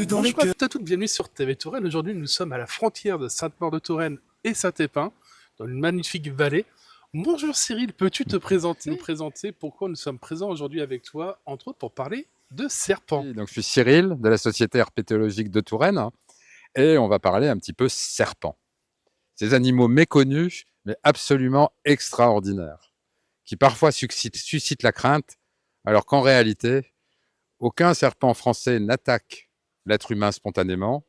dans les Bonjour à cœurs. toutes et à toutes, bienvenue sur TV Touraine. Aujourd'hui, nous sommes à la frontière de Sainte-Maure-de-Touraine et Saint-Épin, dans une magnifique vallée. Bonjour Cyril, peux-tu te présenter, nous présenter pourquoi nous sommes présents aujourd'hui avec toi, entre autres pour parler de serpents. Oui, donc je suis Cyril de la Société herpétologique de Touraine et on va parler un petit peu serpents. Ces animaux méconnus mais absolument extraordinaires, qui parfois suscitent la crainte, alors qu'en réalité, aucun serpent français n'attaque l'être humain spontanément.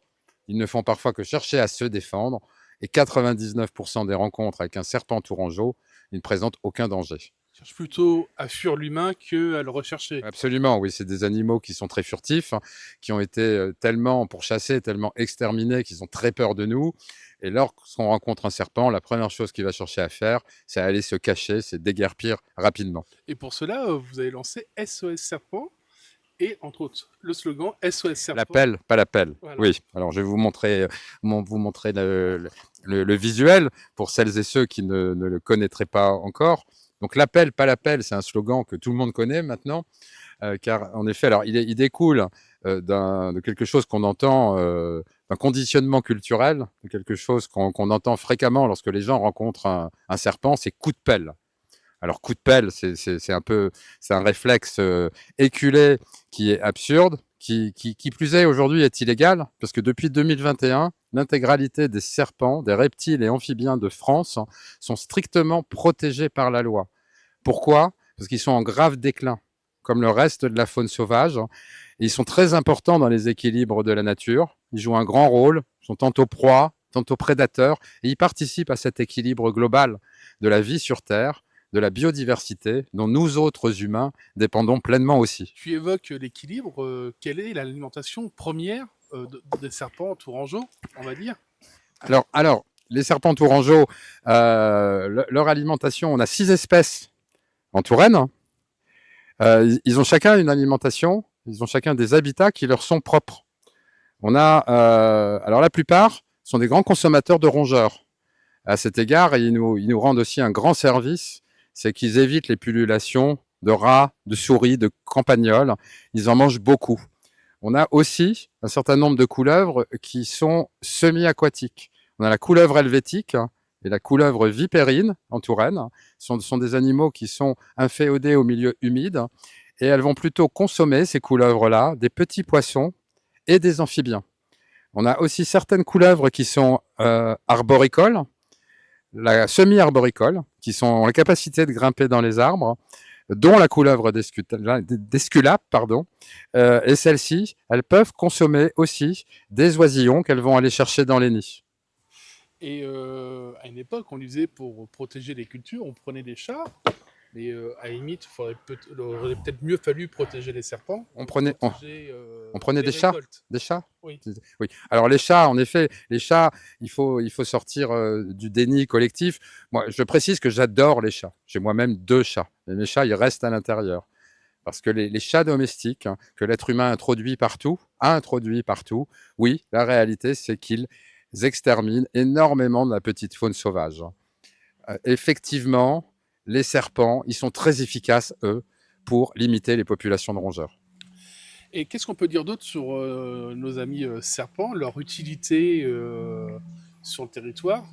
Ils ne font parfois que chercher à se défendre et 99% des rencontres avec un serpent tourangeau, ils ne présentent aucun danger. Cherche plutôt à fuir l'humain qu'à le rechercher. Absolument, oui, c'est des animaux qui sont très furtifs, qui ont été tellement pourchassés, tellement exterminés, qu'ils ont très peur de nous. Et lorsqu'on rencontre un serpent, la première chose qu'il va chercher à faire, c'est aller se cacher, c'est déguerpir rapidement. Et pour cela, vous avez lancé SOS Serpent et, entre autres, le slogan SOS Serpent. L'appel, pas l'appel. Voilà. Oui, alors je vais vous montrer le visuel pour celles et ceux qui ne le connaîtraient pas encore. Donc l'appel, pas l'appel, c'est un slogan que tout le monde connaît maintenant, car en effet, alors il découle de quelque chose qu'on entend, d'un conditionnement culturel, de quelque chose qu'on entend fréquemment lorsque les gens rencontrent un serpent, c'est coup de pelle. Alors coup de pelle, c'est un réflexe éculé qui est absurde, qui plus est aujourd'hui est illégal, parce que depuis 2021, l'intégralité des serpents, des reptiles et amphibiens de France sont strictement protégés par la loi. Pourquoi? Parce qu'ils sont en grave déclin, comme le reste de la faune sauvage. Et ils sont très importants dans les équilibres de la nature. Ils jouent un grand rôle, ils sont tantôt proies, tantôt prédateurs, et ils participent à cet équilibre global de la vie sur Terre, de la biodiversité, dont nous autres humains dépendons pleinement aussi. Tu évoques l'équilibre. Quelle est l'alimentation première des serpents tourangeaux, on va dire? Alors, les serpents tourangeaux, leur alimentation, on a 6 espèces en Touraine. Ils ont chacun une alimentation, ils ont chacun des habitats qui leur sont propres. Alors la plupart sont des grands consommateurs de rongeurs. À cet égard, ils nous rendent aussi un grand service, c'est qu'ils évitent les pullulations de rats, de souris, de campagnols. Ils en mangent beaucoup. On a aussi un certain nombre de couleuvres qui sont semi-aquatiques. On a la couleuvre helvétique et la couleuvre vipérine en Touraine. Ce sont des animaux qui sont inféodés au milieu humide et elles vont plutôt consommer, ces couleuvres-là, des petits poissons et des amphibiens. On a aussi certaines couleuvres qui sont arboricoles, semi-arboricoles, qui ont la capacité de grimper dans les arbres, dont la couleuvre d'Esculape, et celles-ci, elles peuvent consommer aussi des oisillons qu'elles vont aller chercher dans les nids. Et à une époque, on disait pour protéger les cultures, on prenait des chats, mais à la limite, il aurait peut-être mieux fallu protéger les serpents. On prenait des chats, des chats. Oui. Oui. Alors les chats, en effet, il faut sortir du déni collectif. Moi, je précise que j'adore les chats. J'ai moi-même 2 chats. Et mes chats, ils restent à l'intérieur. Parce que les chats domestiques, que l'être humain a introduit partout, oui, la réalité, c'est qu'ils exterminent énormément de la petite faune sauvage. Effectivement, les serpents, ils sont très efficaces, eux, pour limiter les populations de rongeurs. Et qu'est-ce qu'on peut dire d'autre sur nos amis serpents, leur utilité sur le territoire,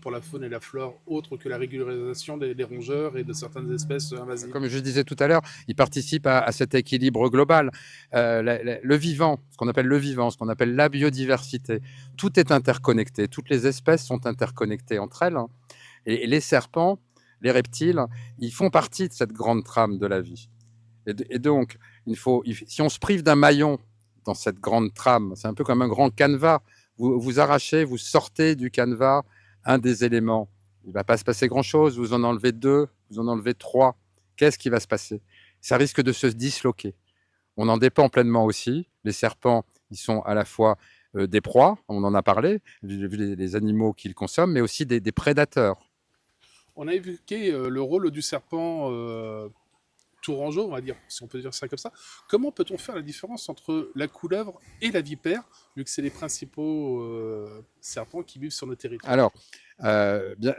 pour la faune et la flore, autre que la régularisation des rongeurs et de certaines espèces invasives? Comme je disais tout à l'heure, ils participent à cet équilibre global. Le vivant, ce qu'on appelle le vivant, ce qu'on appelle la biodiversité, tout est interconnecté. Toutes les espèces sont interconnectées entre elles. Et les serpents, les reptiles, ils font partie de cette grande trame de la vie. Et donc, si on se prive d'un maillon dans cette grande trame, c'est un peu comme un grand canevas. Vous arrachez, vous sortez du canevas un des éléments. Il ne va pas se passer grand-chose. Vous en enlevez 2, vous en enlevez 3. Qu'est-ce qui va se passer? Ça risque de se disloquer. On en dépend pleinement aussi. Les serpents, ils sont à la fois des proies, on en a parlé, vu les animaux qu'ils consomment, mais aussi des prédateurs. On a évoqué le rôle du serpent tourangeau, on va dire, si on peut dire ça comme ça. Comment peut-on faire la différence entre la couleuvre et la vipère, vu que c'est les principaux serpents qui vivent sur nos territoires? Alors,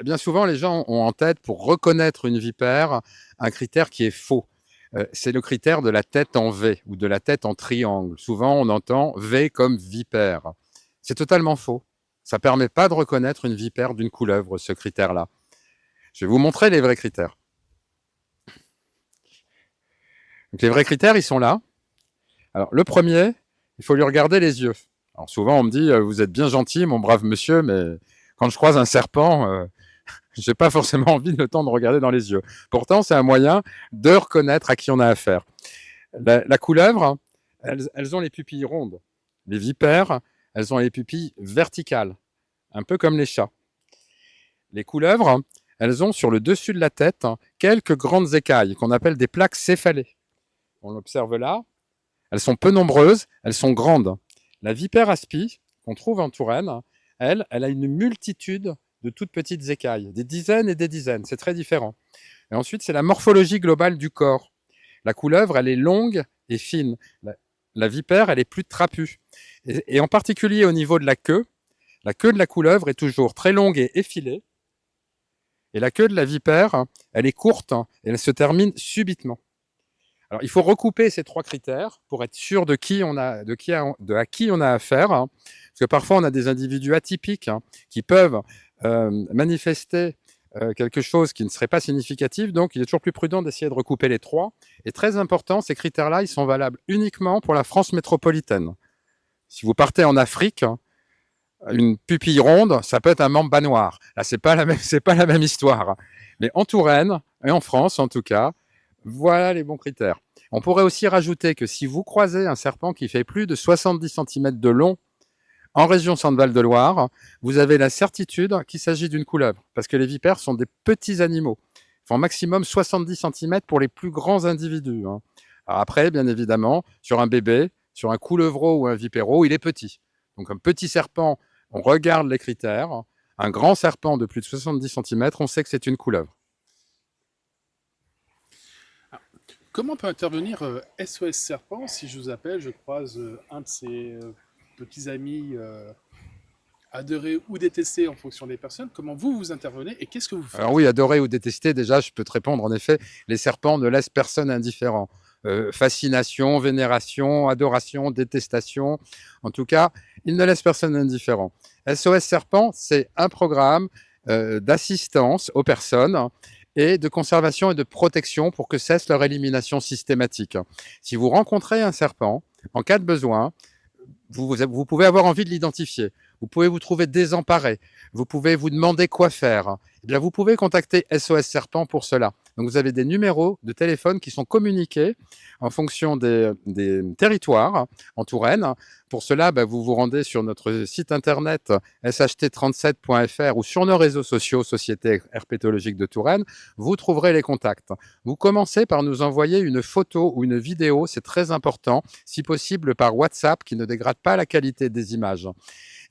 bien souvent, les gens ont en tête, pour reconnaître une vipère, un critère qui est faux. c'est le critère de la tête en V ou de la tête en triangle. Souvent, on entend V comme vipère. C'est totalement faux. Ça ne permet pas de reconnaître une vipère d'une couleuvre, ce critère-là. Je vais vous montrer les vrais critères. Donc, les vrais critères, ils sont là. Alors, le premier, il faut lui regarder les yeux. Alors, souvent, on me dit, vous êtes bien gentil, mon brave monsieur, mais quand je croise un serpent, je n'ai pas forcément envie de le temps de regarder dans les yeux. Pourtant, c'est un moyen de reconnaître à qui on a affaire. La couleuvre, elles ont les pupilles rondes. Les vipères, elles ont les pupilles verticales, un peu comme les chats. Les couleuvres, elles ont sur le dessus de la tête quelques grandes écailles qu'on appelle des plaques céphalées. On l'observe là. Elles sont peu nombreuses, elles sont grandes. La vipère aspi, qu'on trouve en Touraine, elle a une multitude de toutes petites écailles, des dizaines et des dizaines. C'est très différent. Et ensuite, c'est la morphologie globale du corps. La couleuvre, elle est longue et fine. La vipère, elle est plus trapue. Et en particulier au niveau de la queue de la couleuvre est toujours très longue et effilée. Et la queue de la vipère, elle est courte et elle se termine subitement. Alors, il faut recouper ces trois critères pour être sûr à qui on a affaire. Parce que parfois, on a des individus atypiques qui peuvent manifester quelque chose qui ne serait pas significatif. Donc, il est toujours plus prudent d'essayer de recouper les trois. Et très important, ces critères-là, ils sont valables uniquement pour la France métropolitaine. Si vous partez en Afrique, une pupille ronde, ça peut être un mamba noir. Là, c'est pas la même histoire. Mais en Touraine, et en France en tout cas, voilà les bons critères. On pourrait aussi rajouter que si vous croisez un serpent qui fait plus de 70 cm de long en région Centre-Val de Loire, vous avez la certitude qu'il s'agit d'une couleuvre, parce que les vipères sont des petits animaux. Ils font maximum 70 cm pour les plus grands individus. Alors après, bien évidemment, sur un bébé, sur un couleuvreau ou un vipéro, il est petit. Donc un petit serpent, on regarde les critères. Un grand serpent de plus de 70 cm, on sait que c'est une couleuvre. Comment peut intervenir SOS Serpent si je vous appelle, je croise un de ces petits amis adorés ou détestés en fonction des personnes? Comment vous intervenez et qu'est-ce que vous faites? Alors oui, adorer ou détester, déjà, je peux te répondre. En effet, les serpents ne laissent personne indifférent. Fascination, vénération, adoration, détestation. En tout cas, ils ne laissent personne indifférent. SOS Serpent, c'est un programme d'assistance aux personnes et de conservation et de protection pour que cesse leur élimination systématique. Si vous rencontrez un serpent, en cas de besoin, vous pouvez avoir envie de l'identifier. Vous pouvez vous trouver désemparé. Vous pouvez vous demander quoi faire. Eh bien, vous pouvez contacter SOS Serpent pour cela. Donc, vous avez des numéros de téléphone qui sont communiqués en fonction des territoires en Touraine. Pour cela, vous vous rendez sur notre site internet sht37.fr ou sur nos réseaux sociaux Société herpétologique de Touraine. Vous trouverez les contacts. Vous commencez par nous envoyer une photo ou une vidéo, c'est très important, si possible par WhatsApp qui ne dégrade pas la qualité des images.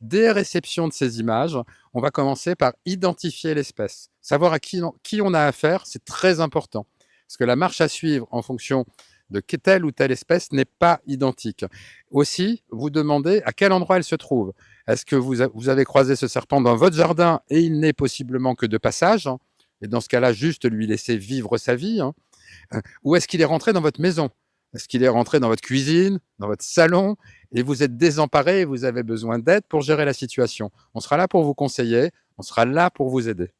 Dès réception de ces images, on va commencer par identifier l'espèce. Savoir à qui on a affaire, c'est très important. Parce que la marche à suivre en fonction de telle ou telle espèce n'est pas identique. Aussi, vous demandez à quel endroit elle se trouve. Est-ce que vous avez croisé ce serpent dans votre jardin et il n'est possiblement que de passage? Et dans ce cas-là, juste lui laisser vivre sa vie. Ou est-ce qu'il est rentré dans votre maison? Est-ce qu'il est rentré dans votre cuisine, dans votre salon, et vous êtes désemparé et vous avez besoin d'aide pour gérer la situation? On sera là pour vous conseiller, on sera là pour vous aider.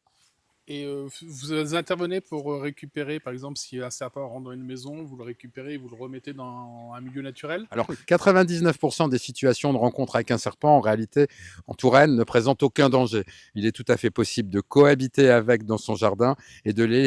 Et vous intervenez pour récupérer, par exemple, si un serpent rentre dans une maison, vous le récupérez et vous le remettez dans un milieu naturel? Alors, 99% des situations de rencontre avec un serpent, en réalité, en Touraine, ne présentent aucun danger. Il est tout à fait possible de cohabiter avec dans son jardin et de les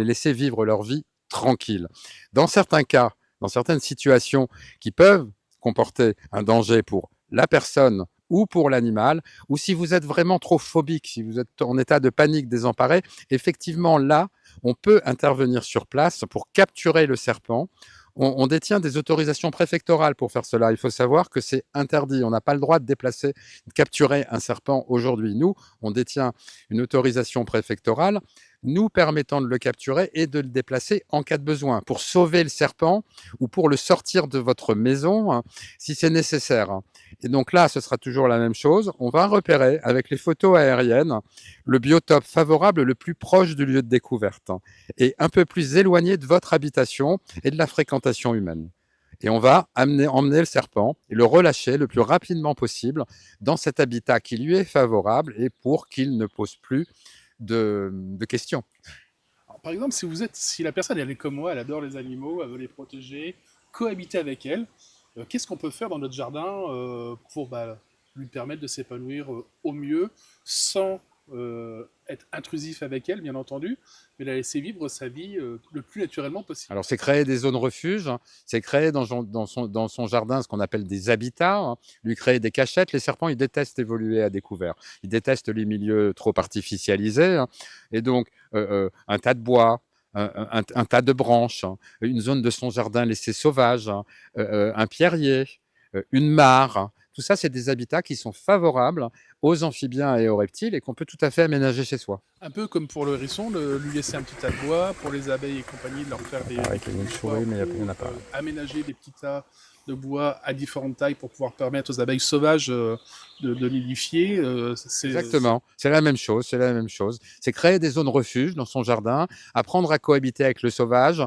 laisser vivre leur vie tranquille. Dans certains cas, dans certaines situations qui peuvent comporter un danger pour la personne ou pour l'animal, ou si vous êtes vraiment trop phobique, si vous êtes en état de panique désemparé, effectivement, là, on peut intervenir sur place pour capturer le serpent. On détient des autorisations préfectorales pour faire cela. Il faut savoir que c'est interdit. On n'a pas le droit de déplacer, de capturer un serpent aujourd'hui. Nous, on détient une autorisation préfectorale nous permettant de le capturer et de le déplacer en cas de besoin, pour sauver le serpent ou pour le sortir de votre maison si c'est nécessaire. Et donc là, ce sera toujours la même chose. On va repérer avec les photos aériennes le biotope favorable le plus proche du lieu de découverte et un peu plus éloigné de votre habitation et de la fréquentation humaine. Et on va emmener le serpent et le relâcher le plus rapidement possible dans cet habitat qui lui est favorable et pour qu'il ne pose plus de questions. Alors, par exemple, si la personne elle est comme moi, elle adore les animaux, elle veut les protéger, cohabiter avec elles, qu'est-ce qu'on peut faire dans notre jardin pour lui permettre de s'épanouir au mieux, sans être intrusif avec elle, bien entendu, mais la laisser vivre sa vie le plus naturellement possible. Alors, c'est créer des zones refuges, c'est créer dans son jardin ce qu'on appelle des habitats, lui créer des cachettes. Les serpents, ils détestent évoluer à découvert. Ils détestent les milieux trop artificialisés. Et donc, un tas de bois, un tas de branches, une zone de son jardin laissée sauvage, un pierrier, une mare. Tout ça, c'est des habitats qui sont favorables aux amphibiens et aux reptiles et qu'on peut tout à fait aménager chez soi. Un peu comme pour le hérisson, de lui laisser un petit tas de bois, pour les abeilles et compagnie, de leur faire des Avec une souris, mais il n'y en a pas. aménager des petits tas de bois à différentes tailles pour pouvoir permettre aux abeilles sauvages de nidifier. Exactement, c'est la même chose, c'est la même chose. C'est créer des zones refuges dans son jardin, apprendre à cohabiter avec le sauvage.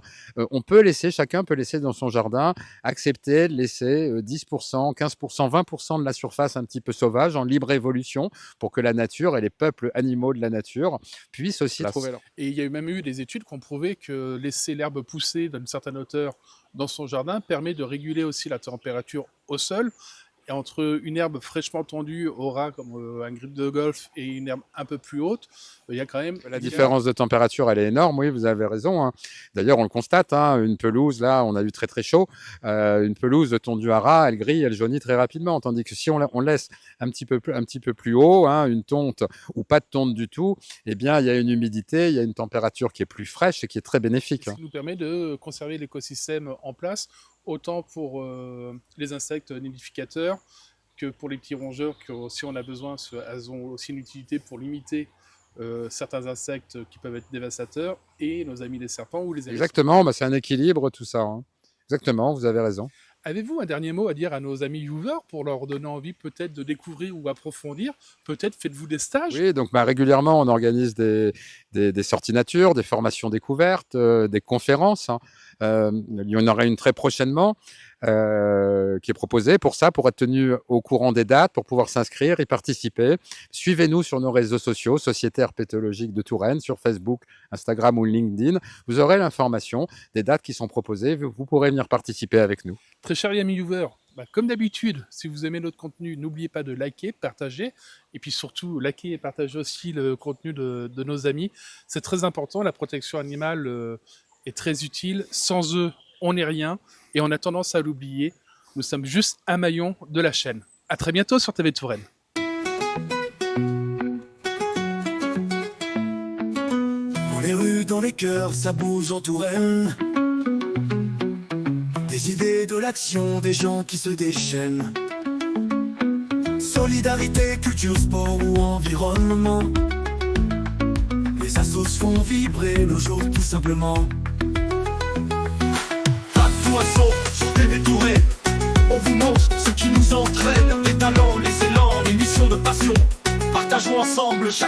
Chacun peut laisser dans son jardin, accepter de laisser 10%, 15%, 20% de la surface un petit peu sauvage en libre évolution pour que la nature et les peuples animaux de la nature puissent aussi trouver leur... Et il y a même eu des études qui ont prouvé que laisser l'herbe pousser d'une certaine hauteur dans son jardin permet de réguler aussi la température au sol. Et entre une herbe fraîchement tendue au ras comme un grip de golf et une herbe un peu plus haute, il y a quand même... La différence de température, elle est énorme, oui, vous avez raison. D'ailleurs, on le constate, une pelouse, là, on a eu très très chaud. Une pelouse tondue à ras, elle grille, elle jaunit très rapidement. Tandis que si on laisse un petit peu plus haut, une tonte ou pas de tonte du tout, eh bien, il y a une humidité, il y a une température qui est plus fraîche et qui est très bénéfique. Ce qui nous permet de conserver l'écosystème en place, autant pour les insectes nidificateurs que pour les petits rongeurs, que si on a besoin, elles ont aussi une utilité pour limiter certains insectes qui peuvent être dévastateurs, et nos amis les serpents ou les hérissons. Exactement, c'est un équilibre tout ça. Exactement, vous avez raison. Avez-vous un dernier mot à dire à nos amis viewers pour leur donner envie peut-être de découvrir ou approfondir? Peut-être faites-vous des stages? Oui, donc régulièrement, on organise des sorties nature, des formations découvertes, des conférences. Il y en aura une très prochainement qui est proposée pour ça, pour être tenu au courant des dates, pour pouvoir s'inscrire, y participer. Suivez-nous sur nos réseaux sociaux, Société herpétologique de Touraine, sur Facebook, Instagram ou LinkedIn. Vous aurez l'information des dates qui sont proposées. Vous pourrez venir participer avec nous. Très chers amis viewers, comme d'habitude, si vous aimez notre contenu, n'oubliez pas de liker, partager, et puis surtout liker et partager aussi le contenu de nos amis. C'est très important, la protection animale est très utile. Sans eux, on n'est rien, et on a tendance à l'oublier. Nous sommes juste un maillon de la chaîne. À très bientôt sur TV Touraine. Dans les rues, dans les cœurs, ça bouge en Touraine. Des idées, de l'action, des gens qui se déchaînent. Solidarité, culture, sport ou environnement. Les assos font vibrer nos jours tout simplement. Oiseau sur TV Touraine, on vous montre ce qui nous entraîne, les talents, les élans, les missions de passion. Partageons ensemble chaque